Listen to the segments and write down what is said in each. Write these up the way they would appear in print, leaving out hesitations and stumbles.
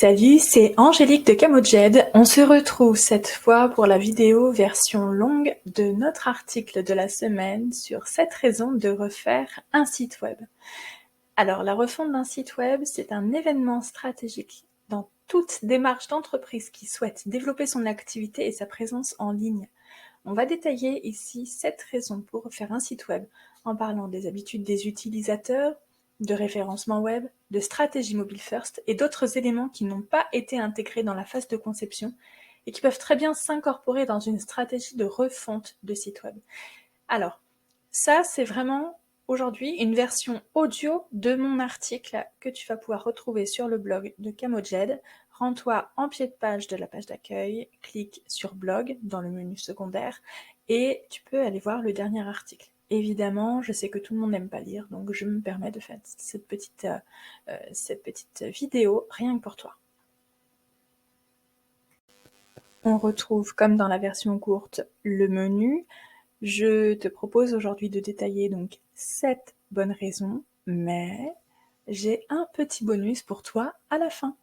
Salut, c'est Angélique de Camojed. On se retrouve cette fois pour la vidéo version longue de notre article de la semaine sur 7 raisons de refaire un site web. Alors, la refonte d'un site web, c'est un événement stratégique dans toute démarche d'entreprise qui souhaite développer son activité et sa présence en ligne. On va détailler ici 7 raisons pour refaire un site web en parlant des habitudes des utilisateurs, de référencement web, de stratégie mobile first et d'autres éléments qui n'ont pas été intégrés dans la phase de conception et qui peuvent très bien s'incorporer dans une stratégie de refonte de site web. Alors, ça c'est vraiment aujourd'hui une version audio de mon article que tu vas pouvoir retrouver sur le blog de Camojed. Rends-toi en pied de page de la page d'accueil, clique sur blog dans le menu secondaire et tu peux aller voir le dernier article. Évidemment, je sais que tout le monde n'aime pas lire, donc je me permets de faire cette petite vidéo rien que pour toi. On retrouve, comme dans la version courte, le menu. Je te propose aujourd'hui de détailler donc 7 bonnes raisons, mais j'ai un petit bonus pour toi à la fin.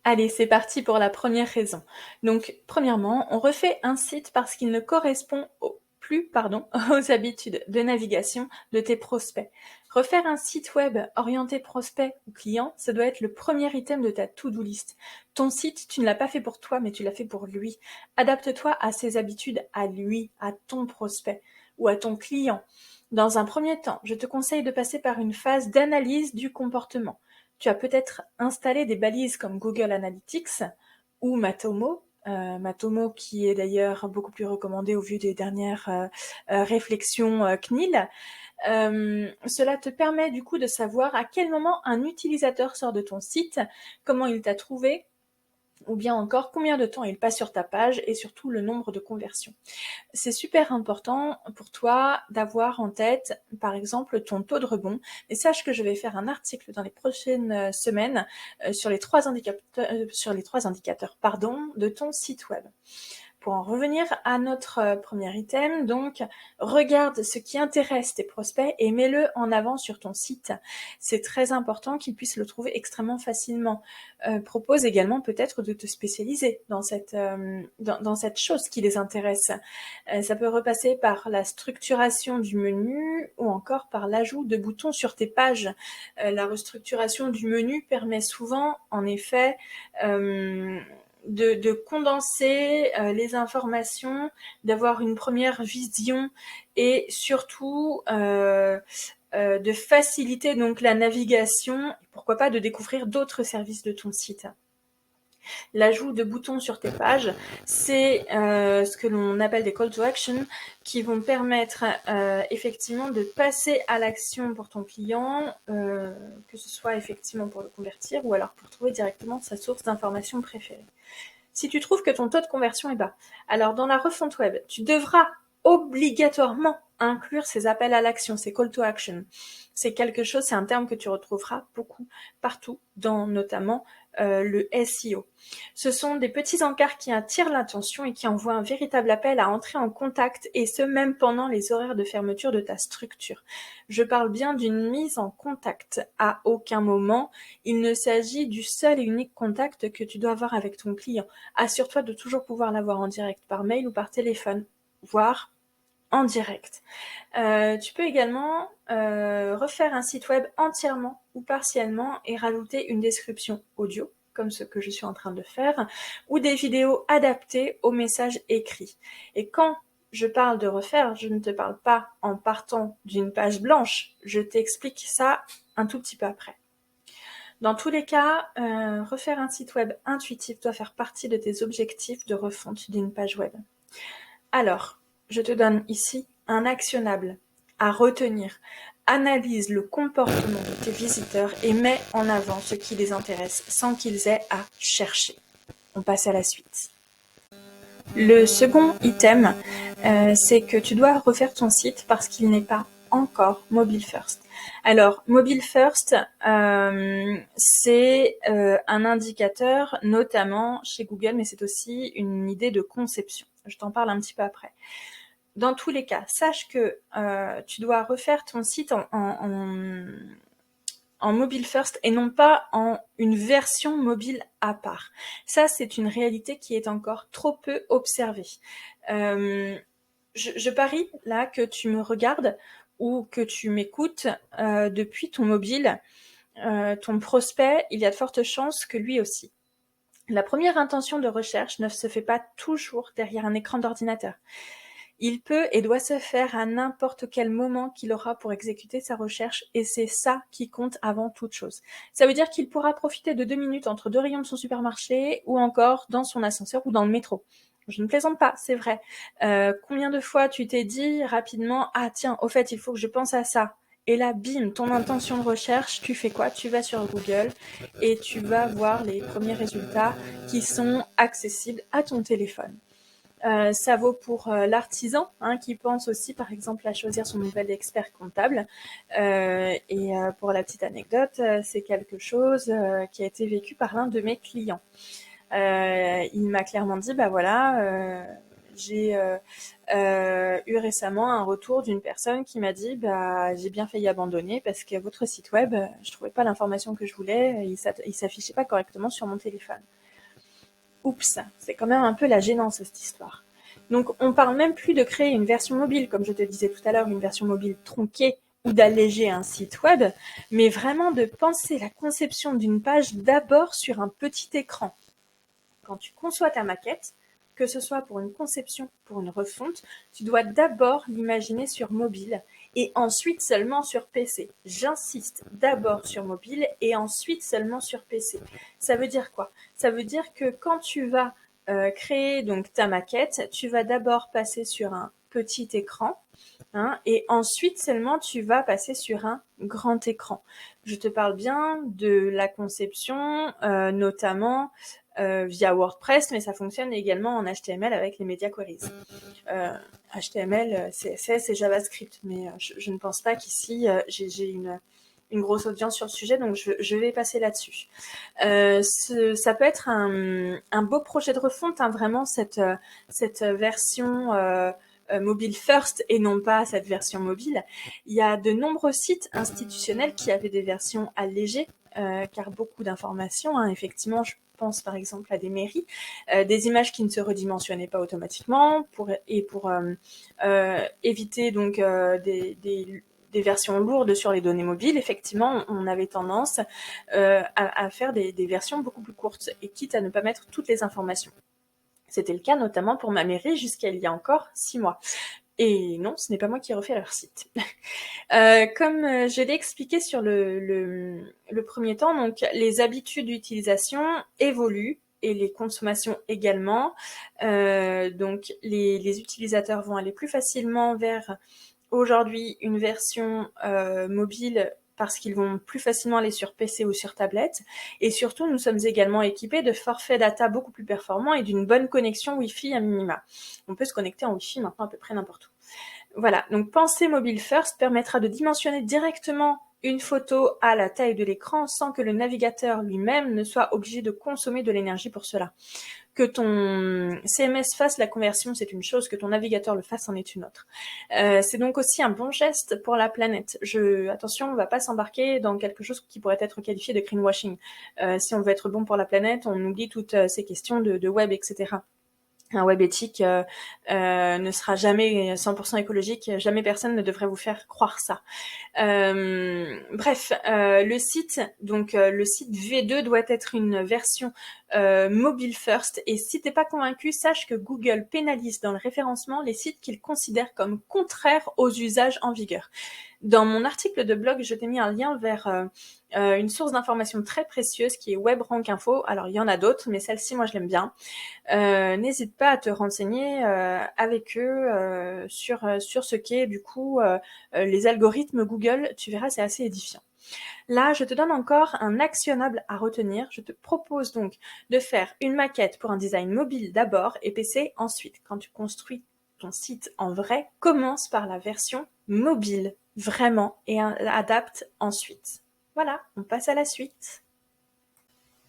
Allez, c'est parti pour la première raison. Donc, premièrement, on refait un site parce qu'il ne correspond plus aux habitudes de navigation de tes prospects. Refaire un site web orienté prospect ou client, ça doit être le premier item de ta to-do list. Ton site, tu ne l'as pas fait pour toi, mais tu l'as fait pour lui. Adapte-toi à ses habitudes, à lui, à ton prospect ou à ton client. Dans un premier temps, je te conseille de passer par une phase d'analyse du comportement. Tu as peut-être installé des balises comme Google Analytics ou Matomo, Matomo qui est d'ailleurs beaucoup plus recommandé au vu des dernières réflexions CNIL. Cela te permet du coup de savoir à quel moment un utilisateur sort de ton site, comment il t'a trouvé, ou bien encore combien de temps il passe sur ta page et surtout le nombre de conversions. C'est super important pour toi d'avoir en tête, par exemple, ton taux de rebond. Et sache que je vais faire un article dans les prochaines semaines sur les trois indicateurs, de ton site web. Pour en revenir à notre premier item, donc, regarde ce qui intéresse tes prospects et mets-le en avant sur ton site. C'est très important qu'ils puissent le trouver extrêmement facilement. Propose également peut-être de te spécialiser dans cette chose qui les intéresse. Ça peut repasser par la structuration du menu ou encore par l'ajout de boutons sur tes pages. La restructuration du menu permet souvent, en effet, de condenser les informations, d'avoir une première vision et surtout de faciliter donc la navigation, et pourquoi pas de découvrir d'autres services de ton site. L'ajout de boutons sur tes pages, c'est ce que l'on appelle des call to action qui vont permettre effectivement de passer à l'action pour ton client, que ce soit effectivement pour le convertir ou alors pour trouver directement sa source d'information préférée. Si tu trouves que ton taux de conversion est bas, alors dans la refonte web, tu devras obligatoirement inclure ces appels à l'action, ces call to action. C'est un terme que tu retrouveras beaucoup partout, dans notamment le SEO. Ce sont des petits encarts qui attirent l'attention et qui envoient un véritable appel à entrer en contact, et ce même pendant les horaires de fermeture de ta structure. Je parle bien d'une mise en contact. À aucun moment, il ne s'agit du seul et unique contact que tu dois avoir avec ton client. Assure-toi de toujours pouvoir l'avoir en direct par mail ou par téléphone, voire en direct. Tu peux également refaire un site web entièrement ou partiellement et rajouter une description audio, comme ce que je suis en train de faire, ou des vidéos adaptées aux messages écrits. Et quand je parle de refaire, je ne te parle pas en partant d'une page blanche, je t'explique ça un tout petit peu après. Dans tous les cas, refaire un site web intuitif doit faire partie de tes objectifs de refonte d'une page web. Alors, je te donne ici un actionnable à retenir. Analyse le comportement de tes visiteurs et mets en avant ce qui les intéresse sans qu'ils aient à chercher. On passe à la suite. Le second item, c'est que tu dois refaire ton site parce qu'il n'est pas encore mobile first. Alors, mobile first, c'est un indicateur, notamment chez Google, mais c'est aussi une idée de conception. Je t'en parle un petit peu après. Dans tous les cas, sache que tu dois refaire ton site en en mobile first et non pas en une version mobile à part. Ça, c'est une réalité qui est encore trop peu observée. Je parie là que tu me regardes ou que tu m'écoutes depuis ton mobile, ton prospect, il y a de fortes chances que lui aussi. La première intention de recherche ne se fait pas toujours derrière un écran d'ordinateur. Il peut et doit se faire à n'importe quel moment qu'il aura pour exécuter sa recherche, et c'est ça qui compte avant toute chose. Ça veut dire qu'il pourra profiter de 2 minutes entre 2 rayons de son supermarché, ou encore dans son ascenseur ou dans le métro. Je ne plaisante pas, c'est vrai. Combien de fois tu t'es dit rapidement « Ah tiens, au fait, il faut que je pense à ça ». Et là, bim, ton intention de recherche, tu fais quoi? Tu vas sur Google et tu vas voir les premiers résultats qui sont accessibles à ton téléphone. Ça vaut pour l'artisan qui pense aussi par exemple à choisir son nouvel expert comptable. Pour la petite anecdote, c'est quelque chose qui a été vécu par l'un de mes clients. Il m'a clairement dit, bah voilà, j'ai eu récemment un retour d'une personne qui m'a dit, bah j'ai bien failli abandonner parce que votre site web, je trouvais pas l'information que je voulais, il s'affichait pas correctement sur mon téléphone. Oups, c'est quand même un peu la gênance cette histoire. Donc on parle même plus de créer une version mobile, comme je te disais tout à l'heure, une version mobile tronquée ou d'alléger un site web, mais vraiment de penser la conception d'une page d'abord sur un petit écran. Quand tu conçois ta maquette, que ce soit pour une conception, pour une refonte, tu dois d'abord l'imaginer sur mobile et ensuite seulement sur PC. J'insiste, d'abord sur mobile et ensuite seulement sur PC. Ça veut dire quoi? Ça veut dire que quand tu vas créer donc ta maquette, tu vas d'abord passer sur un petit écran, et ensuite seulement tu vas passer sur un grand écran. Je te parle bien de la conception, notamment via WordPress, mais ça fonctionne également en HTML avec les Media Queries. HTML, CSS et JavaScript, mais je ne pense pas qu'ici j'ai une grosse audience sur le sujet, donc je vais passer là-dessus. Ça peut être un beau projet de refonte, vraiment cette version mobile first et non pas cette version mobile. Il y a de nombreux sites institutionnels qui avaient des versions allégées, car beaucoup d'informations, effectivement, je pense par exemple à des mairies, des images qui ne se redimensionnaient pas automatiquement pour éviter donc des versions lourdes sur les données mobiles. Effectivement, on avait tendance à faire des versions beaucoup plus courtes et quitte à ne pas mettre toutes les informations. C'était le cas notamment pour ma mairie jusqu'à il y a encore 6 mois. Et non, ce n'est pas moi qui ai refait leur site. Comme je l'ai expliqué sur le premier temps, donc les habitudes d'utilisation évoluent et les consommations également. Donc les utilisateurs vont aller plus facilement vers aujourd'hui une version mobile parce qu'ils vont plus facilement aller sur PC ou sur tablette. Et surtout, nous sommes également équipés de forfaits data beaucoup plus performants et d'une bonne connexion Wi-Fi à minima. On peut se connecter en Wi-Fi maintenant à peu près n'importe où. Voilà, donc penser mobile first permettra de dimensionner directement une photo à la taille de l'écran sans que le navigateur lui-même ne soit obligé de consommer de l'énergie pour cela. Que ton CMS fasse la conversion, c'est une chose, que ton navigateur le fasse, en est une autre. C'est donc aussi un bon geste pour la planète. Attention, on ne va pas s'embarquer dans quelque chose qui pourrait être qualifié de greenwashing. Si on veut être bon pour la planète, on oublie toutes ces questions de web, etc. Un web éthique ne sera jamais 100% écologique, jamais personne ne devrait vous faire croire ça. Bref, le site V2 doit être une version mobile first, et si t'es pas convaincu, sache que Google pénalise dans le référencement les sites qu'il considère comme contraires aux usages en vigueur. Dans mon article de blog, je t'ai mis un lien vers une source d'information très précieuse qui est WebRank Info. Alors il y en a d'autres, mais celle-ci, moi je l'aime bien. N'hésite pas à te renseigner avec eux sur ce qu'est du coup les algorithmes Google. Tu verras, c'est assez édifiant. Là, je te donne encore un actionnable à retenir. Je te propose donc de faire une maquette pour un design mobile d'abord et PC ensuite. Quand tu construis ton site en vrai, commence par la version mobile, vraiment, et adapte ensuite. Voilà, on passe à la suite.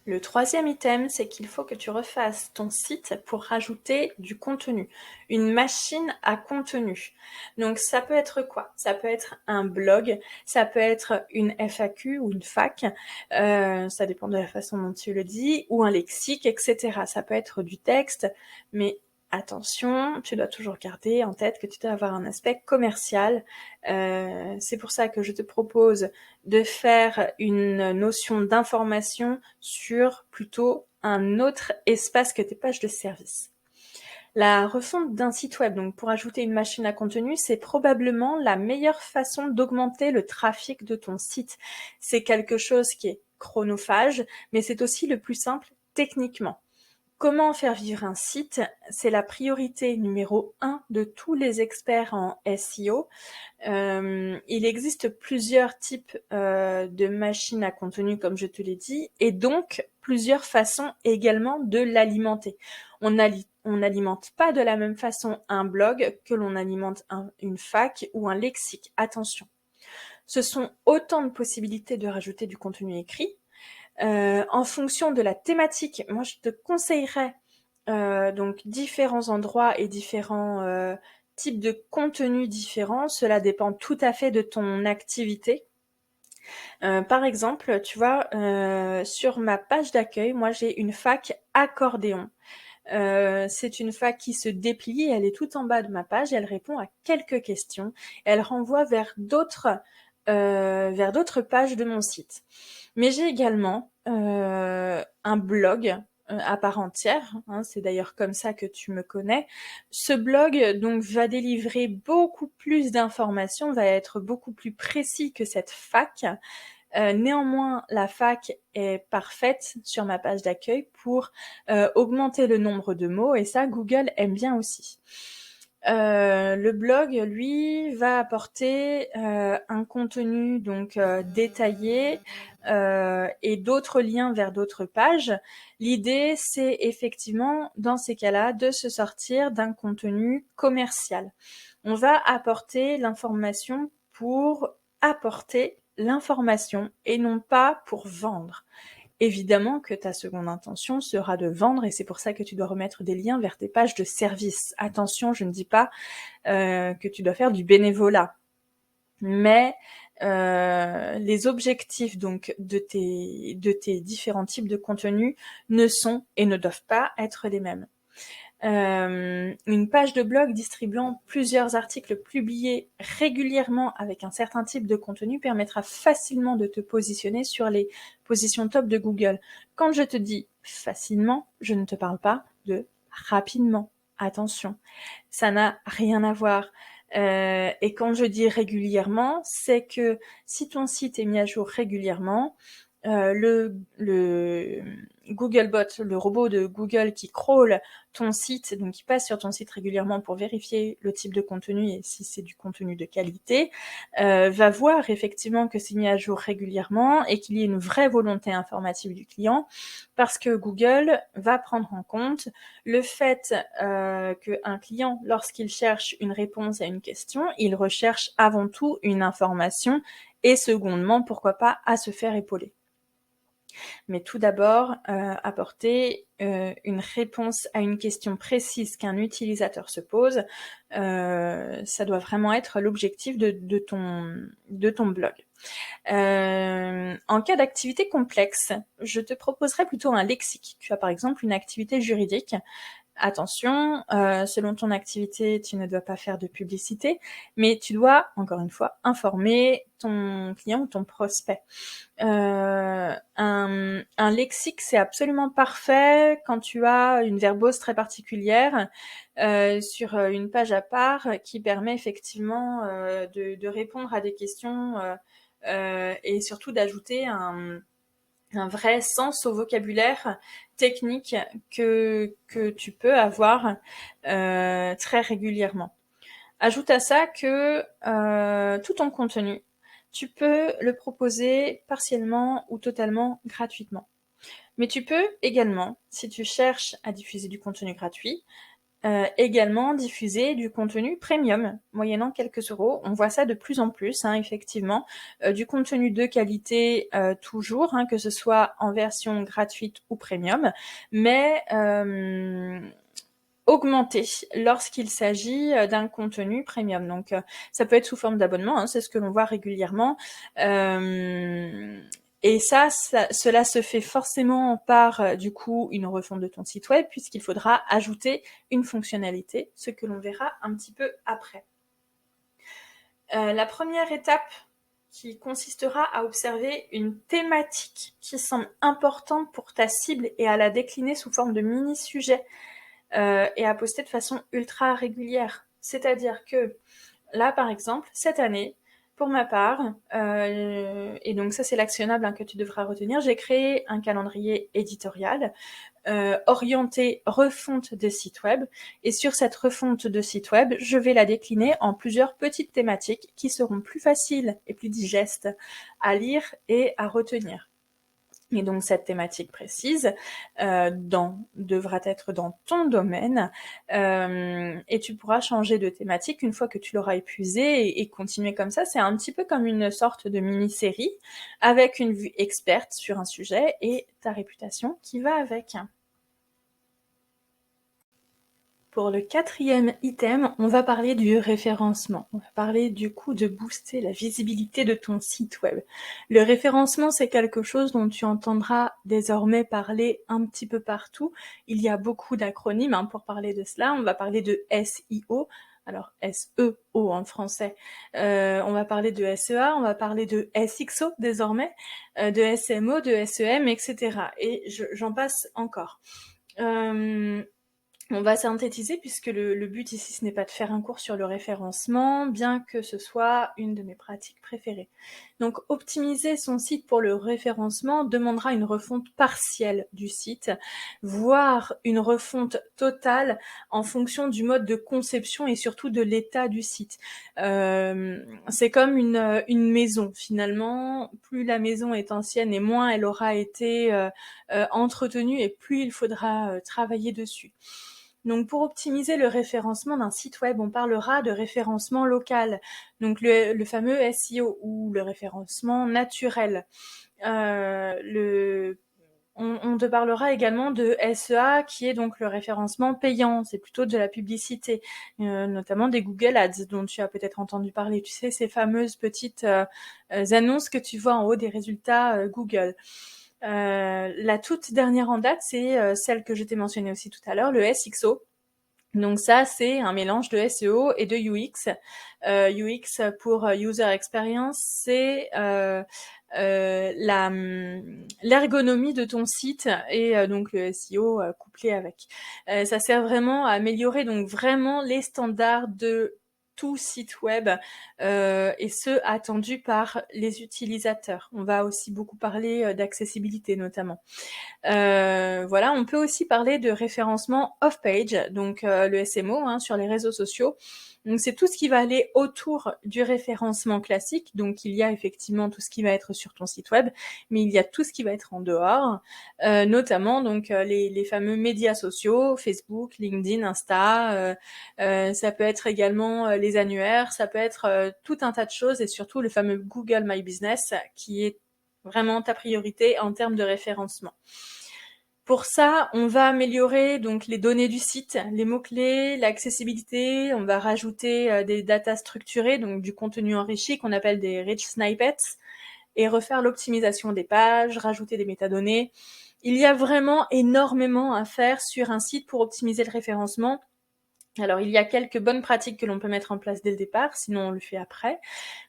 Le troisième item, c'est qu'il faut que tu refasses ton site pour rajouter du contenu, une machine à contenu. Donc ça peut être quoi? Ça peut être un blog, ça peut être une FAQ ou une FAQ, ça dépend de la façon dont tu le dis, ou un lexique, etc. Ça peut être du texte, mais attention, tu dois toujours garder en tête que tu dois avoir un aspect commercial. C'est pour ça que je te propose de faire une notion d'information sur plutôt un autre espace que tes pages de service. La refonte d'un site web, donc pour ajouter une machine à contenu, c'est probablement la meilleure façon d'augmenter le trafic de ton site. C'est quelque chose qui est chronophage, mais c'est aussi le plus simple techniquement. Comment faire vivre un site? C'est la priorité numéro 1 de tous les experts en SEO. Il existe plusieurs types de machines à contenu, comme je te l'ai dit, et donc plusieurs façons également de l'alimenter. On n'alimente pas de la même façon un blog que l'on alimente une FAQ ou un lexique. Attention. Ce sont autant de possibilités de rajouter du contenu écrit. En fonction de la thématique, moi je te conseillerais donc différents endroits et différents types de contenus différents. Cela dépend tout à fait de ton activité. Par exemple, tu vois, sur ma page d'accueil, moi j'ai une FAQ accordéon. C'est une FAQ qui se déplie, elle est tout en bas de ma page, elle répond à quelques questions, elle renvoie vers d'autres pages de mon site. Mais j'ai également un blog à part entière, hein, c'est d'ailleurs comme ça que tu me connais. Ce blog donc va délivrer beaucoup plus d'informations, va être beaucoup plus précis que cette FAQ. Néanmoins, la FAQ est parfaite sur ma page d'accueil pour augmenter le nombre de mots et ça, Google aime bien aussi. Le blog, lui, va apporter un contenu donc détaillé et d'autres liens vers d'autres pages. L'idée, c'est effectivement, dans ces cas-là, de se sortir d'un contenu commercial. On va apporter l'information pour apporter l'information et non pas pour vendre. Évidemment que ta seconde intention sera de vendre et c'est pour ça que tu dois remettre des liens vers tes pages de service. Attention, je ne dis pas que tu dois faire du bénévolat, mais les objectifs donc de tes différents types de contenus ne sont et ne doivent pas être les mêmes. Une page de blog distribuant plusieurs articles publiés régulièrement avec un certain type de contenu permettra facilement de te positionner sur les positions top de Google. Quand je te dis facilement, je ne te parle pas de rapidement. Attention, ça n'a rien à voir. Et quand je dis régulièrement, c'est que si ton site est mis à jour régulièrement, le Googlebot, le robot de Google qui crawl ton site, donc qui passe sur ton site régulièrement pour vérifier le type de contenu et si c'est du contenu de qualité, va voir effectivement que c'est mis à jour régulièrement et qu'il y ait une vraie volonté informative du client, parce que Google va prendre en compte le fait qu'un client, lorsqu'il cherche une réponse à une question, il recherche avant tout une information et secondement, pourquoi pas, à se faire épauler. Mais tout d'abord, apporter une réponse à une question précise qu'un utilisateur se pose, ça doit vraiment être l'objectif de ton blog. En cas d'activité complexe, je te proposerais plutôt un lexique. Tu as par exemple une activité juridique. Attention, selon ton activité, tu ne dois pas faire de publicité, mais tu dois, encore une fois, informer ton client ou ton prospect. Un lexique, c'est absolument parfait quand tu as une verbose très particulière sur une page à part qui permet effectivement de répondre à des questions et surtout d'ajouter un vrai sens au vocabulaire technique que tu peux avoir très régulièrement. Ajoute à ça que tout ton contenu, tu peux le proposer partiellement ou totalement gratuitement. Mais tu peux également, si tu cherches à diffuser du contenu gratuit, également diffuser du contenu premium, moyennant quelques euros. On voit ça de plus en plus, effectivement. Du contenu de qualité toujours, que ce soit en version gratuite ou premium, mais augmenter lorsqu'il s'agit d'un contenu premium. Donc ça peut être sous forme d'abonnement, c'est ce que l'on voit régulièrement. Et cela se fait forcément par du coup une refonte de ton site web, puisqu'il faudra ajouter une fonctionnalité, ce que l'on verra un petit peu après. La première étape qui consistera à observer une thématique qui semble importante pour ta cible et à la décliner sous forme de mini-sujets et à poster de façon ultra régulière. C'est-à-dire que là, par exemple, cette année, pour ma part, et donc ça c'est l'actionnable que tu devras retenir, j'ai créé un calendrier éditorial orienté refonte de site web, et sur cette refonte de site web, je vais la décliner en plusieurs petites thématiques qui seront plus faciles et plus digestes à lire et à retenir. Et donc cette thématique précise devra être dans ton domaine et tu pourras changer de thématique une fois que tu l'auras épuisé et continuer comme ça. C'est un petit peu comme une sorte de mini-série avec une vue experte sur un sujet et ta réputation qui va avec. Pour le 4e item, on va parler du référencement. On va parler du coup de booster la visibilité de ton site web. Le référencement, c'est quelque chose dont tu entendras désormais parler un petit peu partout. Il y a beaucoup d'acronymes pour parler de cela. On va parler de SEO. Alors SEO en français. On va parler de SEA, on va parler de SXO désormais, de SMO, de SEM, etc. Et j'en passe encore. On va synthétiser puisque le but ici, ce n'est pas de faire un cours sur le référencement, bien que ce soit une de mes pratiques préférées. Donc, optimiser son site pour le référencement demandera une refonte partielle du site, voire une refonte totale en fonction du mode de conception et surtout de l'état du site. C'est comme une maison, finalement. Plus la maison est ancienne et moins elle aura été entretenue et plus il faudra travailler dessus. Donc pour optimiser le référencement d'un site web, on parlera de référencement local, donc le fameux SEO ou le référencement naturel. On te parlera également de SEA qui est donc le référencement payant, c'est plutôt de la publicité, notamment des Google Ads dont tu as peut-être entendu parler, tu sais, ces fameuses petites annonces que tu vois en haut des résultats Google. La toute dernière en date, c'est celle que je t'ai mentionnée aussi tout à l'heure, le SXO. Donc ça, c'est un mélange de SEO et de UX. UX pour User Experience, c'est l'ergonomie de ton site et donc le SEO couplé avec. Ça sert vraiment à améliorer donc vraiment les standards de tout site web et ce attendu par les utilisateurs. On va aussi beaucoup parler d'accessibilité notamment. Voilà, on peut aussi parler de référencement off-page, donc le SMO sur les réseaux sociaux. Donc c'est tout ce qui va aller autour du référencement classique. Donc il y a effectivement tout ce qui va être sur ton site web, mais il y a tout ce qui va être en dehors, notamment donc les fameux médias sociaux, Facebook, LinkedIn, Insta. Ça peut être également les annuaires, ça peut être tout un tas de choses et surtout le fameux Google My Business qui est vraiment ta priorité en termes de référencement. Pour ça, on va améliorer donc les données du site, les mots-clés, l'accessibilité, on va rajouter des datas structurées, donc du contenu enrichi qu'on appelle des rich snippets, et refaire l'optimisation des pages, rajouter des métadonnées. Il y a vraiment énormément à faire sur un site pour optimiser le référencement. Alors, il y a quelques bonnes pratiques que l'on peut mettre en place dès le départ, sinon on le fait après.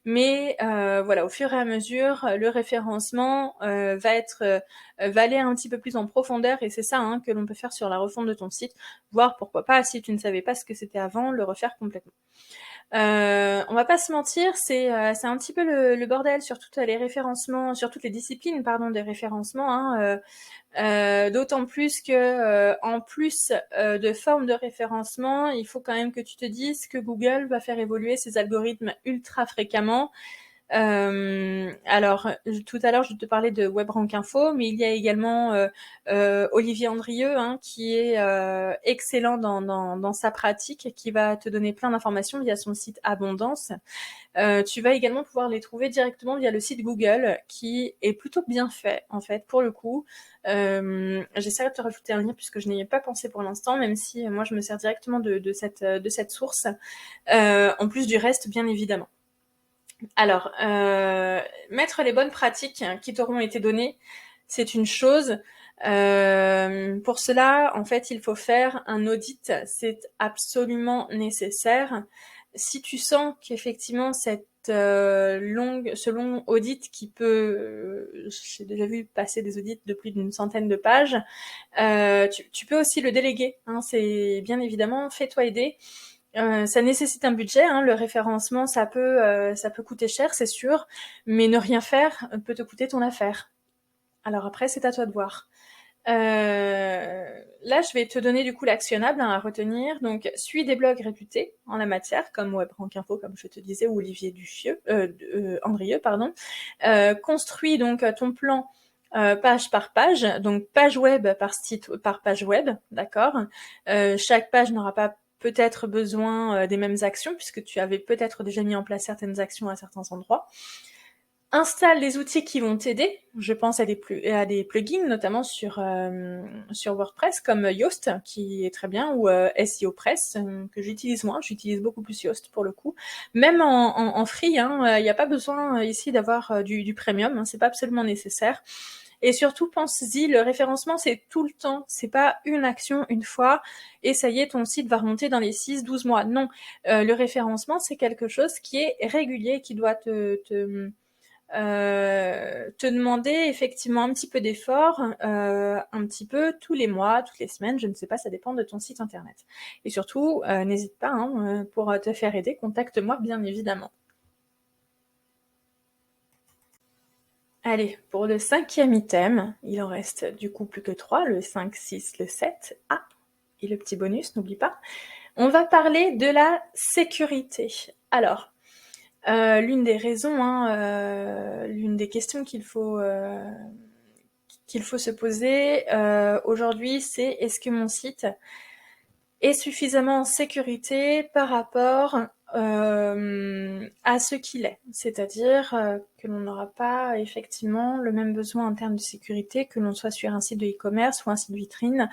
Mais voilà, au fur et à mesure, le référencement va aller un petit peu plus en profondeur et c'est ça que l'on peut faire sur la refonte de ton site, voire pourquoi pas, si tu ne savais pas ce que c'était avant, le refaire complètement. On va pas se mentir, c'est un petit peu le bordel sur toutes les référencements, sur toutes les disciplines des référencements. D'autant plus que en plus de formes de référencement, il faut quand même que tu te dises que Google va faire évoluer ses algorithmes ultra fréquemment. Alors, tout à l'heure, je te parlais de WebRank Info, mais il y a également Olivier Andrieux, hein, qui est excellent dans sa pratique, qui va te donner plein d'informations via son site Abondance. Tu vas également pouvoir les trouver directement via le site Google, qui est plutôt bien fait, en fait, pour le coup. J'essaierai de te rajouter un lien puisque je n'y ai pas pensé pour l'instant, même si moi je me sers directement de cette source, en plus du reste, bien évidemment. Alors, mettre les bonnes pratiques qui t'auront été données, c'est une chose. Pour cela, en fait, il faut faire un audit. C'est absolument nécessaire. Si tu sens qu'effectivement ce long audit qui peut, j'ai déjà vu passer des audits de plus d'une centaine de pages, tu peux aussi le déléguer, hein, c'est bien évidemment, fais-toi aider. Ça nécessite un budget, hein, le référencement, ça peut coûter cher, c'est sûr, mais ne rien faire peut te coûter ton affaire. Alors après, c'est à toi de voir. Là, je vais te donner du coup l'actionnable, hein, à retenir. Donc, suis des blogs réputés en la matière, comme WebRank Info, comme je te disais, ou Olivier Andrieux, pardon. Construis donc ton plan page par page, donc page web par page web, d'accord. Chaque page n'aura pas peut-être besoin des mêmes actions, puisque tu avais peut-être déjà mis en place certaines actions à certains endroits. Installe les outils qui vont t'aider. Je pense à des plugins, notamment sur WordPress, comme Yoast, qui est très bien, ou SEO Press, que j'utilise moins. J'utilise beaucoup plus Yoast pour le coup. Même en free, hein, il n'y a pas besoin ici d'avoir du premium, hein, c'est pas absolument nécessaire. Et surtout, pense-y, le référencement, c'est tout le temps. C'est pas une action une fois et ça y est, ton site va remonter dans les 6-12 mois. Non, le référencement, c'est quelque chose qui est régulier, qui doit te demander effectivement un petit peu d'effort, un petit peu tous les mois, toutes les semaines, je ne sais pas, ça dépend de ton site internet. Et surtout, n'hésite pas, hein, pour te faire aider, contacte-moi bien évidemment. Allez, pour le 5e item, il en reste du coup plus que 3, le 5, 6, le 7. Ah, et le petit bonus, n'oublie pas. On va parler de la sécurité. Alors, l'une des raisons, hein, l'une des questions qu'il faut se poser aujourd'hui, c'est est-ce que mon site est suffisamment en sécurité par rapport à ce qu'il est. C'est-à-dire que l'on n'aura pas effectivement le même besoin en termes de sécurité que l'on soit sur un site de e-commerce ou un site vitrine.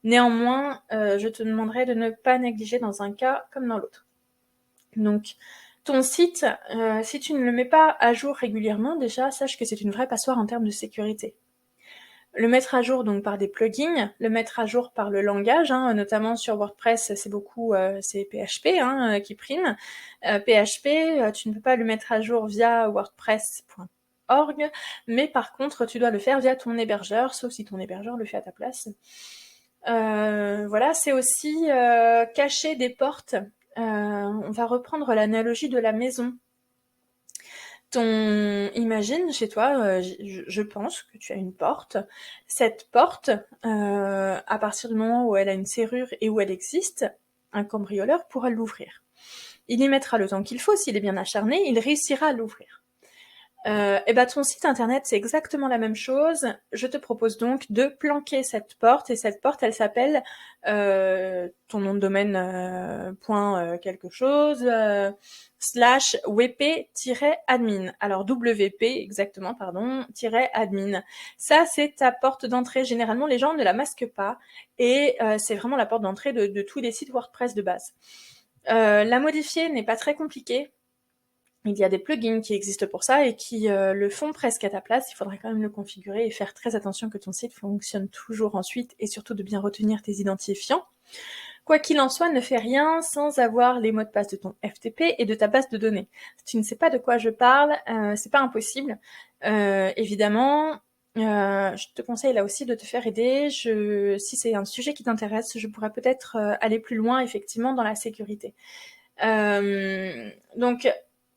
Néanmoins, je te demanderai de ne pas négliger dans un cas comme dans l'autre. Donc, ton site, si tu ne le mets pas à jour régulièrement, déjà, sache que c'est une vraie passoire en termes de sécurité. Le mettre à jour donc par des plugins, le mettre à jour par le langage, hein, notamment sur WordPress, c'est beaucoup c'est PHP qui prime. PHP, tu ne peux pas le mettre à jour via wordpress.org, mais par contre tu dois le faire via ton hébergeur, sauf si ton hébergeur le fait à ta place. Voilà, c'est aussi cacher des portes. On va reprendre l'analogie de la maison. Imagine chez toi, je pense que tu as une porte. Cette porte, à partir du moment où elle a une serrure et où elle existe, un cambrioleur pourra l'ouvrir. Il y mettra le temps qu'il faut, s'il est bien acharné, il réussira à l'ouvrir. Et ben ton site internet, c'est exactement la même chose. Je te propose donc de planquer cette porte, et cette porte, elle s'appelle ton nom de domaine quelque chose /wp-admin. Alors wp exactement, pardon, -admin. Ça, c'est ta porte d'entrée. Généralement, les gens ne la masquent pas, et c'est vraiment la porte d'entrée de tous les sites WordPress de base. La modifier n'est pas très compliqué. Il y a des plugins qui existent pour ça et qui le font presque à ta place. Il faudrait quand même le configurer et faire très attention que ton site fonctionne toujours ensuite, et surtout de bien retenir tes identifiants. Quoi qu'il en soit, ne fais rien sans avoir les mots de passe de ton FTP et de ta base de données. Si tu ne sais pas de quoi je parle, c'est pas impossible. Évidemment, je te conseille là aussi de te faire aider. Si c'est un sujet qui t'intéresse, je pourrais peut-être aller plus loin effectivement dans la sécurité. Donc,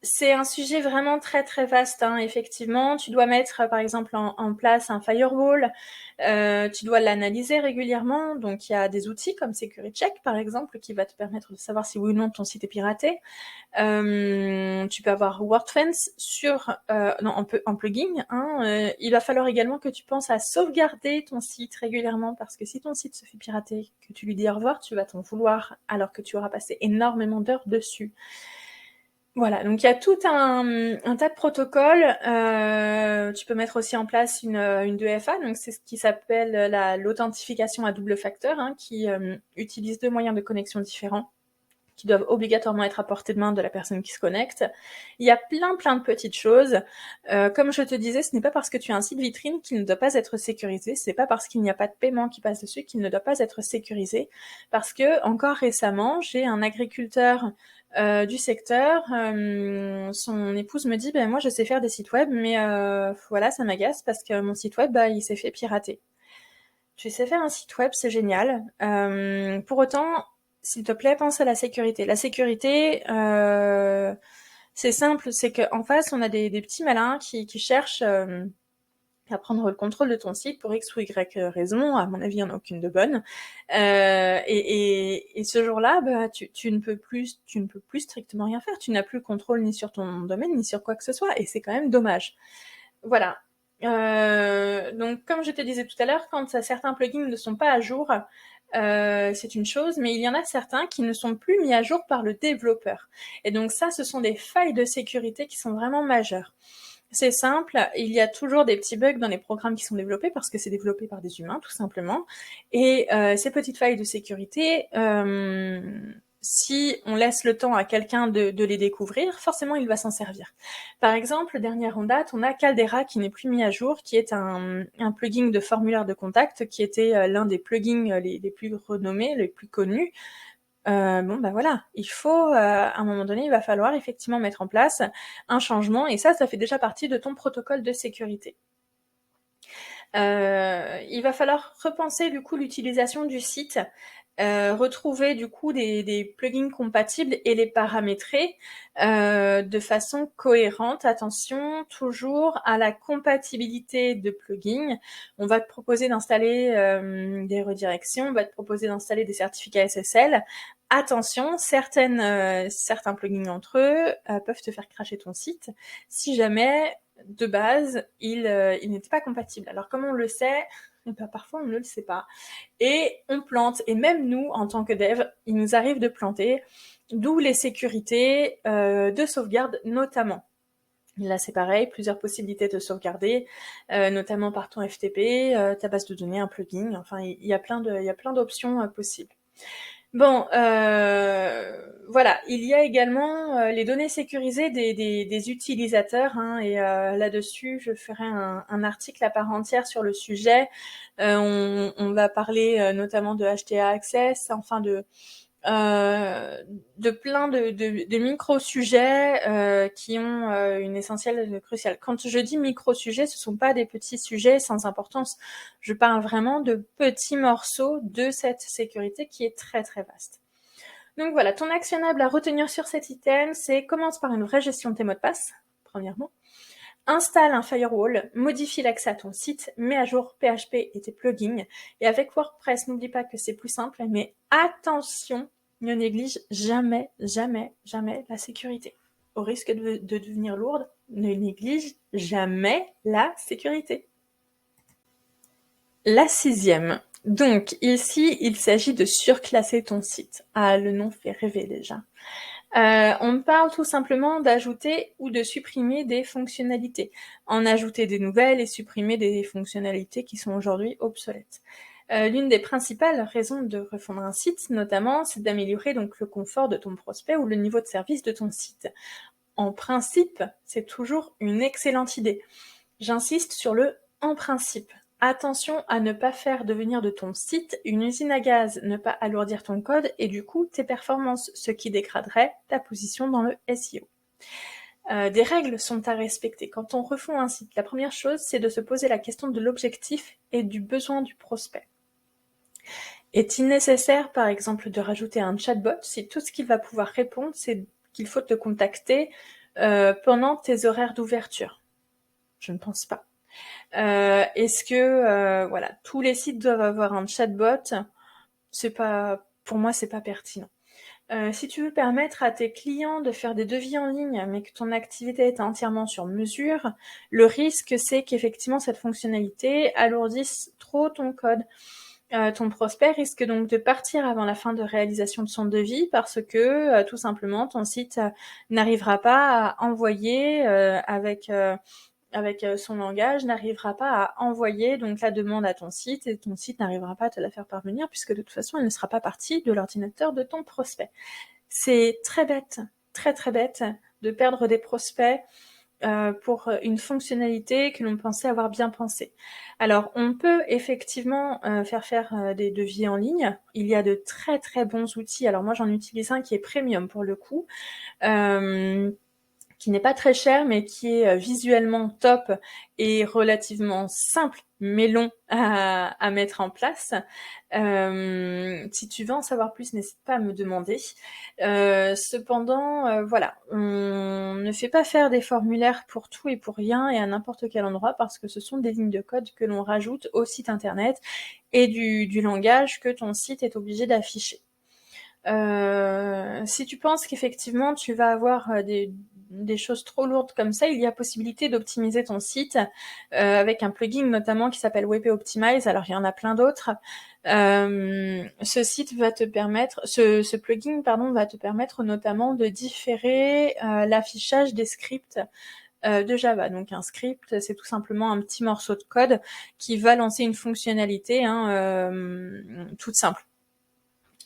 C'est un sujet vraiment très très vaste, hein, effectivement. Tu dois mettre par exemple en place un firewall, tu dois l'analyser régulièrement. Donc il y a des outils comme SecuriCheck par exemple qui va te permettre de savoir si oui ou non ton site est piraté. Tu peux avoir WordFence en plugin. Hein, il va falloir également que tu penses à sauvegarder ton site régulièrement parce que si ton site se fait pirater, que tu lui dis au revoir, tu vas t'en vouloir alors que tu auras passé énormément d'heures dessus. Voilà, donc il y a tout un tas de protocoles. Tu peux mettre aussi en place une 2FA, donc c'est ce qui s'appelle l'authentification à double facteur, hein, qui utilise 2 moyens de connexion différents, qui doivent obligatoirement être à portée de main de la personne qui se connecte. Il y a plein de petites choses. Comme je te disais, ce n'est pas parce que tu as un site vitrine qu'il ne doit pas être sécurisé, c'est pas parce qu'il n'y a pas de paiement qui passe dessus qu'il ne doit pas être sécurisé, parce que encore récemment, j'ai un agriculteur du secteur, son épouse me dit moi je sais faire des sites web, mais voilà, ça m'agace parce que mon site web il s'est fait pirater. Tu sais faire un site web, c'est génial. Pour autant, s'il te plaît, pense à la sécurité. La sécurité, c'est simple, c'est qu'en face, on a des petits malins qui cherchent à prendre le contrôle de ton site pour X ou Y raison. À mon avis, il n'y en a aucune de bonne. Et ce jour-là, tu ne peux plus strictement rien faire. Tu n'as plus le contrôle ni sur ton domaine, ni sur quoi que ce soit. Et c'est quand même dommage. Voilà. Donc, comme je te disais tout à l'heure, quand certains plugins ne sont pas à jour, c'est une chose, mais il y en a certains qui ne sont plus mis à jour par le développeur. Et donc ça, ce sont des failles de sécurité qui sont vraiment majeures. C'est simple, il y a toujours des petits bugs dans les programmes qui sont développés parce que c'est développé par des humains, tout simplement. Et ces petites failles de sécurité, si on laisse le temps à quelqu'un de les découvrir, forcément il va s'en servir. Par exemple, dernière en date, on a Caldera qui n'est plus mis à jour, qui est un plugin de formulaire de contact, qui était l'un des plugins les plus renommés, les plus connus. Voilà, il faut, à un moment donné, il va falloir effectivement mettre en place un changement, et ça fait déjà partie de ton protocole de sécurité. Il va falloir repenser du coup l'utilisation du site, retrouver du coup des plugins compatibles et les paramétrer de façon cohérente. Attention toujours à la compatibilité de plugins. On va te proposer d'installer des redirections, on va te proposer d'installer des certificats SSL. Attention, certains plugins entre eux peuvent te faire cracher ton site si jamais de base il n'était pas compatible. Alors comme on le sait, parfois on ne le sait pas. Et on plante, et même nous, en tant que dev, il nous arrive de planter, d'où les sécurités de sauvegarde notamment. Là c'est pareil, plusieurs possibilités de sauvegarder, notamment par ton FTP, ta base de données, un plugin, enfin il y a plein d'options possibles. Bon, voilà, il y a également les données sécurisées des utilisateurs, hein, et là-dessus, je ferai un article à part entière sur le sujet. On va parler notamment de HTA Access, enfin de plein de micro-sujets qui ont une essentielle cruciale. Quand je dis micro-sujets, ce sont pas des petits sujets sans importance. Je parle vraiment de petits morceaux de cette sécurité qui est très très vaste. Donc voilà, ton actionnable à retenir sur cet item, c'est commence par une vraie gestion de tes mots de passe, premièrement. Installe un firewall, modifie l'accès à ton site, mets à jour PHP et tes plugins. Et avec WordPress, n'oublie pas que c'est plus simple, mais attention, ne néglige jamais la sécurité. Au risque de devenir lourde, ne néglige jamais la sécurité. La 6e. Donc ici, il s'agit de surclasser ton site. Ah, le nom fait rêver déjà. On parle tout simplement d'ajouter ou de supprimer des fonctionnalités. En ajouter des nouvelles et supprimer des fonctionnalités qui sont aujourd'hui obsolètes. L'une des principales raisons de refondre un site, notamment, c'est d'améliorer donc le confort de ton prospect ou le niveau de service de ton site. En principe, c'est toujours une excellente idée. J'insiste sur le « en principe ». Attention à ne pas faire devenir de ton site une usine à gaz, ne pas alourdir ton code et du coup tes performances, ce qui dégraderait ta position dans le SEO. Des règles sont à respecter. Quand on refond un site, la première chose, c'est de se poser la question de l'objectif et du besoin du prospect. Est-il nécessaire, par exemple, de rajouter un chatbot si tout ce qu'il va pouvoir répondre, c'est qu'il faut te contacter pendant tes horaires d'ouverture? Je ne pense pas. Est-ce que voilà, tous les sites doivent avoir un chatbot? C'est pas, pour moi, c'est pas pertinent. Si tu veux permettre à tes clients de faire des devis en ligne, mais que ton activité est entièrement sur mesure, le risque, c'est qu'effectivement cette fonctionnalité alourdisse trop ton code. Ton prospect risque donc de partir avant la fin de réalisation de son devis parce que tout simplement ton site n'arrivera pas à envoyer avec son langage, n'arrivera pas à envoyer donc la demande à ton site et ton site n'arrivera pas à te la faire parvenir puisque de toute façon elle ne sera pas partie de l'ordinateur de ton prospect. C'est très bête, très très bête de perdre des prospects pour une fonctionnalité que l'on pensait avoir bien pensée. Alors, on peut effectivement faire des devis en ligne. Il y a de très très bons outils. Alors moi, j'en utilise un qui est premium pour le coup. Qui n'est pas très cher, mais qui est visuellement top et relativement simple, mais long à mettre en place. Si tu veux en savoir plus, n'hésite pas à me demander. Cependant, voilà, on ne fait pas faire des formulaires pour tout et pour rien et à n'importe quel endroit parce que ce sont des lignes de code que l'on rajoute au site internet et du langage que ton site est obligé d'afficher. Si tu penses qu'effectivement tu vas avoir des choses trop lourdes comme ça, il y a possibilité d'optimiser ton site avec un plugin notamment qui s'appelle WP Optimize. Alors il y en a plein d'autres. Ce plugin va te permettre notamment de différer l'affichage des scripts de Java. Donc un script, c'est tout simplement un petit morceau de code qui va lancer une fonctionnalité toute simple.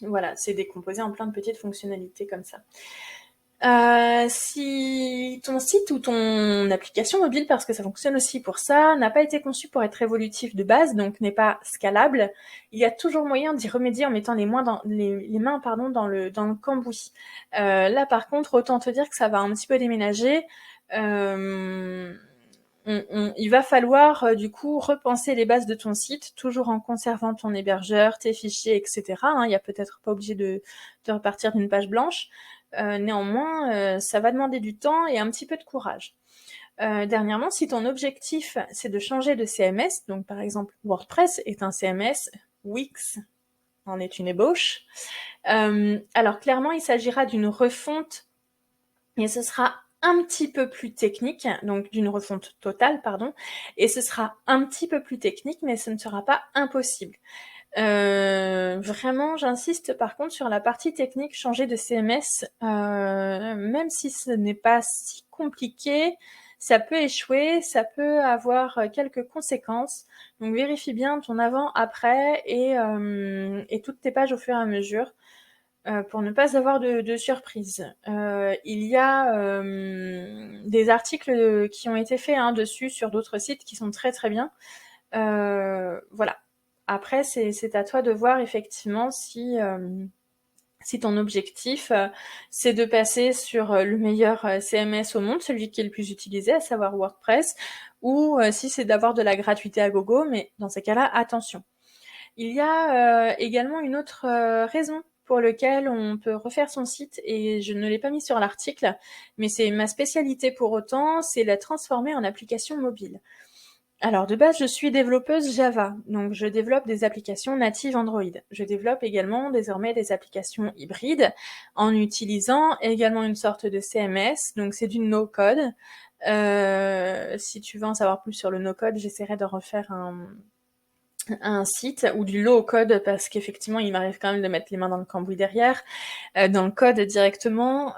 Voilà, c'est décomposé en plein de petites fonctionnalités comme ça. Si ton site ou ton application mobile, parce que ça fonctionne aussi pour ça, n'a pas été conçu pour être évolutif de base, donc n'est pas scalable, il y a toujours moyen d'y remédier en mettant les mains dans le cambouis. Là par contre, autant te dire que ça va un petit peu déménager. Il va falloir du coup repenser les bases de ton site, toujours en conservant ton hébergeur, tes fichiers, etc. Il n'y a peut-être pas obligé de repartir d'une page blanche. Néanmoins, ça va demander du temps et un petit peu de courage. Dernièrement, si ton objectif c'est de changer de CMS, donc par exemple WordPress est un CMS, Wix en est une ébauche, alors clairement il s'agira d'une refonte et ce sera un petit peu plus technique, donc d'une refonte totale, pardon, et ce sera un petit peu plus technique, mais ce ne sera pas impossible. Vraiment, j'insiste par contre sur la partie technique, changer de CMS, même si ce n'est pas si compliqué, ça peut échouer, ça peut avoir quelques conséquences. Donc vérifie bien ton avant-après et toutes tes pages au fur et à mesure. Pour ne pas avoir de surprise. Il y a des articles qui ont été faits dessus sur d'autres sites qui sont très très bien. Voilà. Après, c'est à toi de voir effectivement si ton objectif c'est de passer sur le meilleur CMS au monde, celui qui est le plus utilisé, à savoir WordPress, ou si c'est d'avoir de la gratuité à gogo, mais dans ces cas-là, attention. Il y a également une autre raison pour laquelle on peut refaire son site, et je ne l'ai pas mis sur l'article, mais c'est ma spécialité pour autant, c'est la transformer en application mobile. Alors de base, je suis développeuse Java, donc je développe des applications natives Android. Je développe également désormais des applications hybrides en utilisant également une sorte de CMS, donc c'est du no-code. Si tu veux en savoir plus sur le no-code, j'essaierai de refaire un site ou du low code parce qu'effectivement il m'arrive quand même de mettre les mains dans le cambouis derrière, dans le code directement.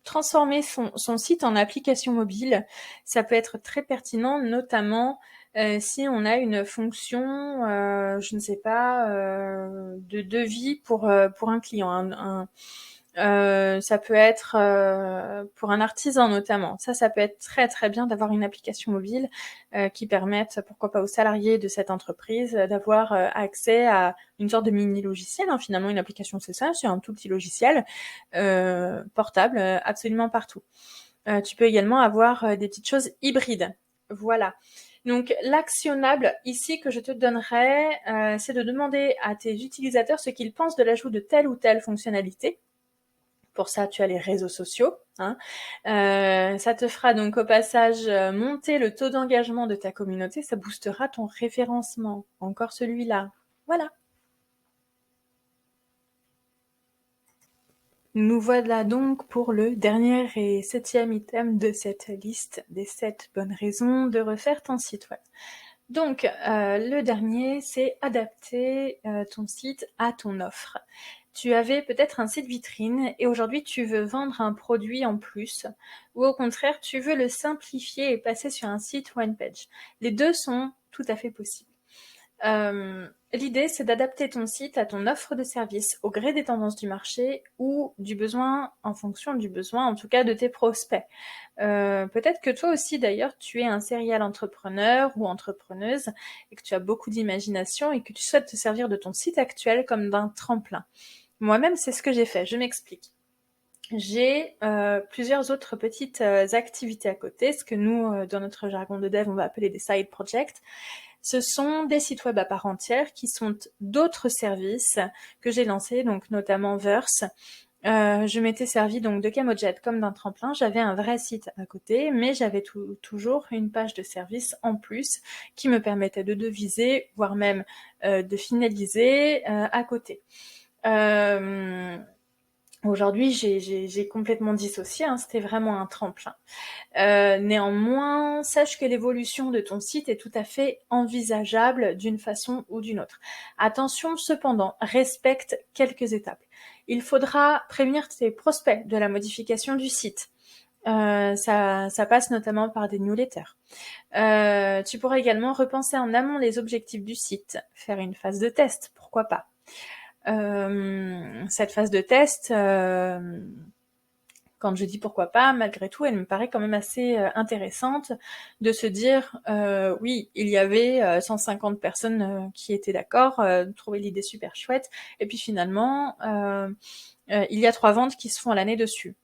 Transformer son site en application mobile, ça peut être très pertinent, notamment si on a une fonction, je ne sais pas, de devis pour un client, ça peut être pour un artisan notamment. Ça peut être très très bien d'avoir une application mobile qui permette, pourquoi pas aux salariés de cette entreprise, d'avoir accès à une sorte de mini-logiciel. Finalement, une application, c'est ça, c'est un tout petit logiciel portable absolument partout. Tu peux également avoir des petites choses hybrides. Voilà. Donc l'actionnable ici que je te donnerai, c'est de demander à tes utilisateurs ce qu'ils pensent de l'ajout de telle ou telle fonctionnalité Pour ça, tu as les réseaux sociaux, hein. Ça te fera donc au passage monter le taux d'engagement de ta communauté, ça boostera ton référencement. Encore celui-là. Voilà. Nous voilà donc pour le dernier et 7e item de cette liste des 7 bonnes raisons de refaire ton site web. Donc, le dernier, c'est adapter ton site à ton offre. Tu avais peut-être un site vitrine et aujourd'hui tu veux vendre un produit en plus, ou au contraire tu veux le simplifier et passer sur un site one page. Les deux sont tout à fait possibles. L'idée, c'est d'adapter ton site à ton offre de service au gré des tendances du marché ou du besoin, en fonction du besoin, en tout cas de tes prospects. Peut-être que toi aussi, d'ailleurs, tu es un serial entrepreneur ou entrepreneuse et que tu as beaucoup d'imagination et que tu souhaites te servir de ton site actuel comme d'un tremplin. Moi-même, c'est ce que j'ai fait. Je m'explique. J'ai plusieurs autres petites activités à côté, ce que nous, dans notre jargon de dev, on va appeler des side projects. Ce sont des sites web à part entière qui sont d'autres services que j'ai lancés, donc notamment Verse. Je m'étais servi donc de Camojet comme d'un tremplin. J'avais un vrai site à côté, mais j'avais toujours une page de service en plus qui me permettait de deviser, voire même de finaliser à côté. Aujourd'hui, j'ai complètement dissocié, hein, c'était vraiment un tremplin. Néanmoins, sache que l'évolution de ton site est tout à fait envisageable d'une façon ou d'une autre. Attention cependant, respecte quelques étapes. Il faudra prévenir tes prospects de la modification du site. Ça passe notamment par des newsletters. Tu pourras également repenser en amont les objectifs du site, faire une phase de test, pourquoi pas. Cette phase de test, quand je dis pourquoi pas, malgré tout, elle me paraît quand même assez intéressante de se dire, oui, il y avait 150 personnes qui étaient d'accord, trouvaient l'idée super chouette, et puis finalement, il y a 3 ventes qui se font à l'année dessus.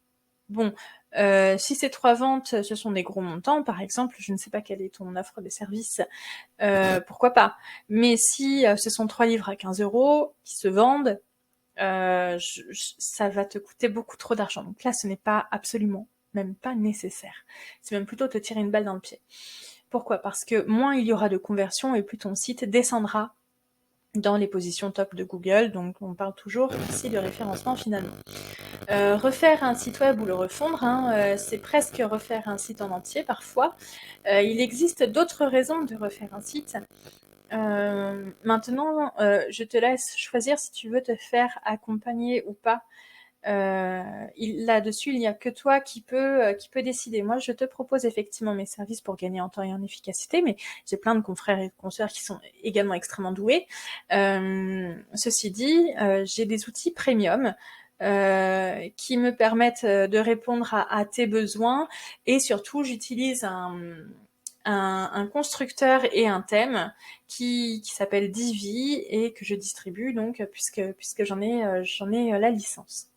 Bon, si ces 3 ventes, ce sont des gros montants, par exemple, je ne sais pas quelle est ton offre de service, pourquoi pas. Mais si ce sont 3 livres à 15 € qui se vendent, ça va te coûter beaucoup trop d'argent. Donc là, ce n'est pas absolument, même pas nécessaire. C'est même plutôt te tirer une balle dans le pied. Pourquoi ? Parce que moins il y aura de conversions et plus ton site descendra dans les positions top de Google. Donc on parle toujours ici de référencement finalement. Refaire un site web ou le refondre, hein, c'est presque refaire un site en entier parfois. Il existe d'autres raisons de refaire un site. Maintenant, je te laisse choisir si tu veux te faire accompagner ou pas. Là-dessus, il n'y a que toi qui peut décider. Moi, je te propose effectivement mes services pour gagner en temps et en efficacité, mais j'ai plein de confrères et de consoeurs qui sont également extrêmement doués. Ceci dit, j'ai des outils premium qui me permettent de répondre à tes besoins et surtout, j'utilise un constructeur et un thème qui s'appelle Divi et que je distribue donc puisque j'en ai la licence.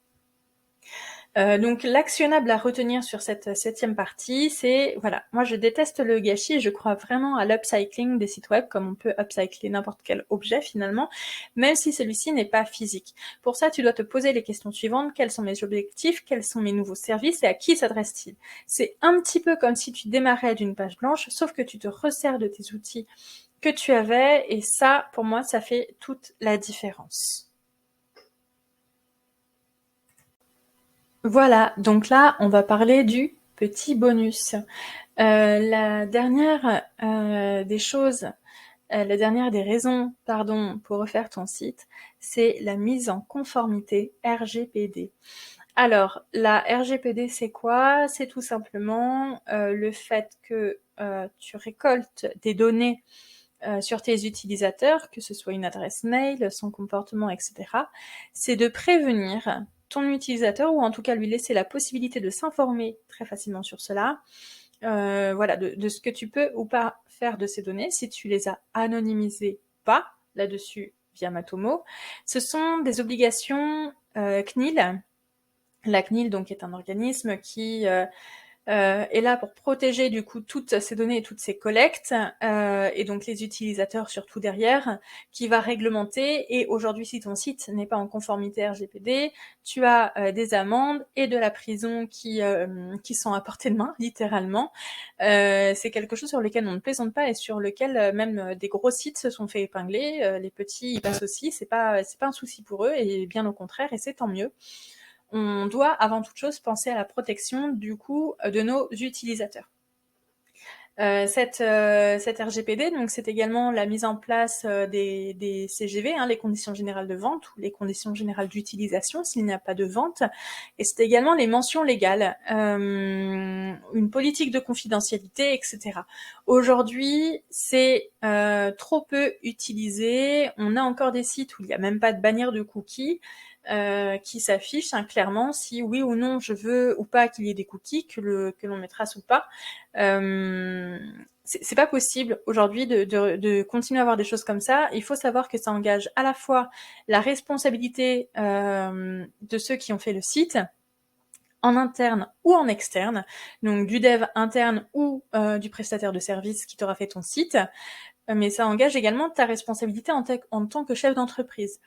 Donc l'actionnable à retenir sur cette 7e partie, c'est, voilà, moi je déteste le gâchis et je crois vraiment à l'upcycling des sites web, comme on peut upcycler n'importe quel objet finalement, même si celui-ci n'est pas physique. Pour ça, tu dois te poser les questions suivantes: quels sont mes objectifs, quels sont mes nouveaux services et à qui s'adresse-t-il? C'est un petit peu comme si tu démarrais d'une page blanche, sauf que tu te resserres de tes outils que tu avais, et ça, pour moi, ça fait toute la différence. Voilà, donc là, on va parler du petit bonus. La dernière des choses, la dernière des raisons, pardon, pour refaire ton site, c'est la mise en conformité RGPD. Alors, la RGPD, c'est quoi? C'est tout simplement le fait que tu récoltes des données sur tes utilisateurs, que ce soit une adresse mail, son comportement, etc. C'est de prévenir ton utilisateur, ou en tout cas lui laisser la possibilité de s'informer très facilement sur cela, voilà, de ce que tu peux ou pas faire de ces données, si tu les as anonymisées ou pas, là-dessus via Matomo. Ce sont des obligations CNIL. La CNIL donc est un organisme qui est là pour protéger du coup toutes ces données et toutes ces collectes, et donc les utilisateurs surtout derrière, qui va réglementer. Et aujourd'hui, si ton site n'est pas en conformité RGPD, tu as des amendes et de la prison qui sont à portée de main, littéralement. C'est quelque chose sur lequel on ne plaisante pas et sur lequel même des gros sites se sont fait épingler. Les petits y passent aussi, c'est pas un souci pour eux, et bien au contraire, et c'est tant mieux. On doit avant toute chose penser à la protection du coup de nos utilisateurs. Cette RGPD, donc c'est également la mise en place des CGV, les conditions générales de vente, ou les conditions générales d'utilisation s'il n'y a pas de vente, et c'est également les mentions légales, une politique de confidentialité, etc. Aujourd'hui, c'est trop peu utilisé. On a encore des sites où il n'y a même pas de bannière de cookies, qui s'affiche clairement si oui ou non je veux ou pas qu'il y ait des cookies, que l'on mettra ou pas. C'est pas possible aujourd'hui de continuer à avoir des choses comme ça. Il faut savoir que ça engage à la fois la responsabilité de ceux qui ont fait le site, en interne ou en externe, donc du dev interne ou du prestataire de service qui t'aura fait ton site, mais ça engage également ta responsabilité en tant que chef d'entreprise.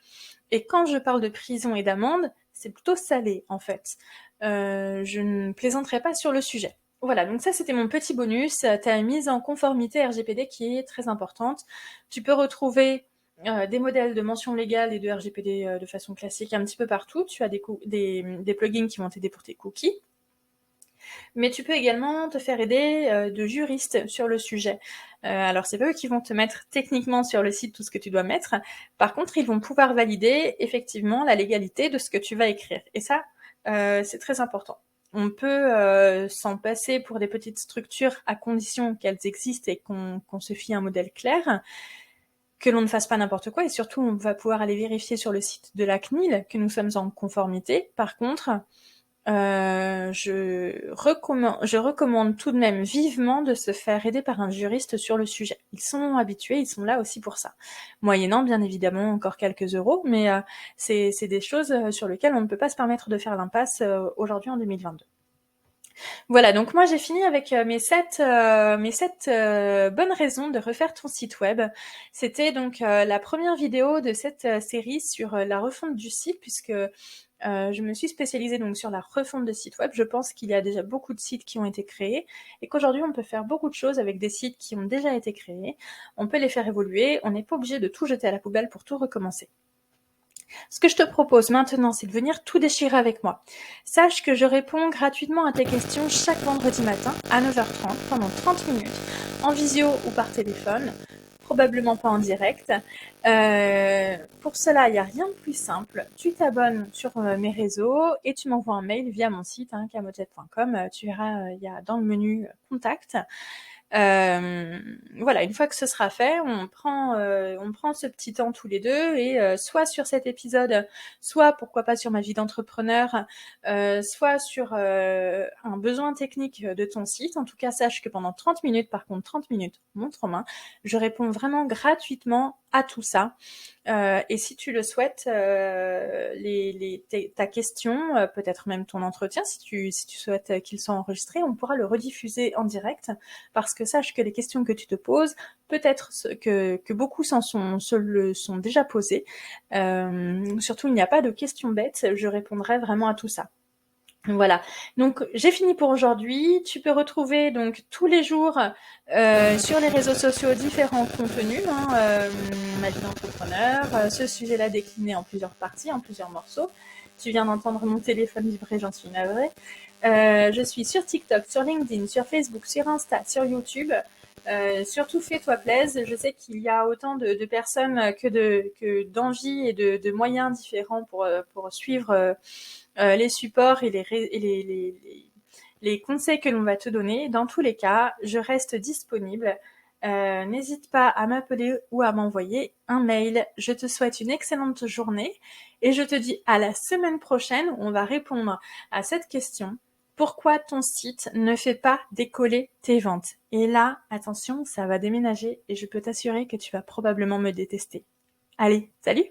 Et quand je parle de prison et d'amende, c'est plutôt salé, en fait. Je ne plaisanterai pas sur le sujet. Voilà, donc ça c'était mon petit bonus, ta mise en conformité RGPD qui est très importante. Tu peux retrouver des modèles de mention légale et de RGPD de façon classique un petit peu partout. Tu as des plugins qui vont t'aider pour tes cookies. Mais tu peux également te faire aider de juristes sur le sujet. Alors c'est pas eux qui vont te mettre techniquement sur le site tout ce que tu dois mettre. Par contre, ils vont pouvoir valider effectivement la légalité de ce que tu vas écrire. Et ça, c'est très important. On peut s'en passer pour des petites structures à condition qu'elles existent et qu'on se fie à un modèle clair, que l'on ne fasse pas n'importe quoi, et surtout on va pouvoir aller vérifier sur le site de la CNIL que nous sommes en conformité. Par contre, je recommande tout de même vivement de se faire aider par un juriste sur le sujet. Ils sont habitués, ils sont là aussi pour ça. Moyennant, bien évidemment, encore quelques euros, mais c'est des choses sur lesquelles on ne peut pas se permettre de faire l'impasse aujourd'hui en 2022. Voilà, donc moi j'ai fini avec mes sept bonnes raisons de refaire ton site web. C'était donc la première vidéo de cette série sur la refonte du site, puisque je me suis spécialisée donc sur la refonte de sites web. Je pense qu'il y a déjà beaucoup de sites qui ont été créés et qu'aujourd'hui on peut faire beaucoup de choses avec des sites qui ont déjà été créés. On peut les faire évoluer, on n'est pas obligé de tout jeter à la poubelle pour tout recommencer. Ce que je te propose maintenant, c'est de venir tout déchirer avec moi. Sache que je réponds gratuitement à tes questions chaque vendredi matin à 9h30 pendant 30 minutes, en visio ou par téléphone, probablement pas en direct. Pour cela, il n'y a rien de plus simple. Tu t'abonnes sur mes réseaux et tu m'envoies un mail via mon site, camojet.com. Tu verras, il y a dans le menu contact. Voilà, une fois que ce sera fait, on prend ce petit temps tous les deux et soit sur cet épisode, soit pourquoi pas sur ma vie d'entrepreneur, soit sur un besoin technique de ton site. En tout cas, sache que pendant 30 minutes, par contre 30 minutes montre en main, je réponds vraiment gratuitement à tout ça. Et si tu le souhaites, ta question, peut-être même ton entretien, si tu souhaites qu'il soit enregistré, on pourra le rediffuser en direct, parce que sache que les questions que tu te poses, peut-être que beaucoup se le sont déjà posées. Surtout, il n'y a pas de questions bêtes, je répondrai vraiment à tout ça. Voilà, donc j'ai fini pour aujourd'hui. Tu peux retrouver donc tous les jours sur les réseaux sociaux différents contenus, ma vie d'entrepreneur, ce sujet-là décliné en plusieurs parties, en plusieurs morceaux. Tu viens d'entendre mon téléphone vibrer, j'en suis navrée. Je suis sur TikTok, sur LinkedIn, sur Facebook, sur Insta, sur YouTube. Surtout fais-toi plaisir. Je sais qu'il y a autant de personnes que d'envie et de moyens différents pour suivre les supports et les conseils que l'on va te donner. Dans tous les cas, je reste disponible. N'hésite pas à m'appeler ou à m'envoyer un mail. Je te souhaite une excellente journée et je te dis à la semaine prochaine où on va répondre à cette question. Pourquoi ton site ne fait pas décoller tes ventes? Et là, attention, ça va déménager et je peux t'assurer que tu vas probablement me détester. Allez, salut!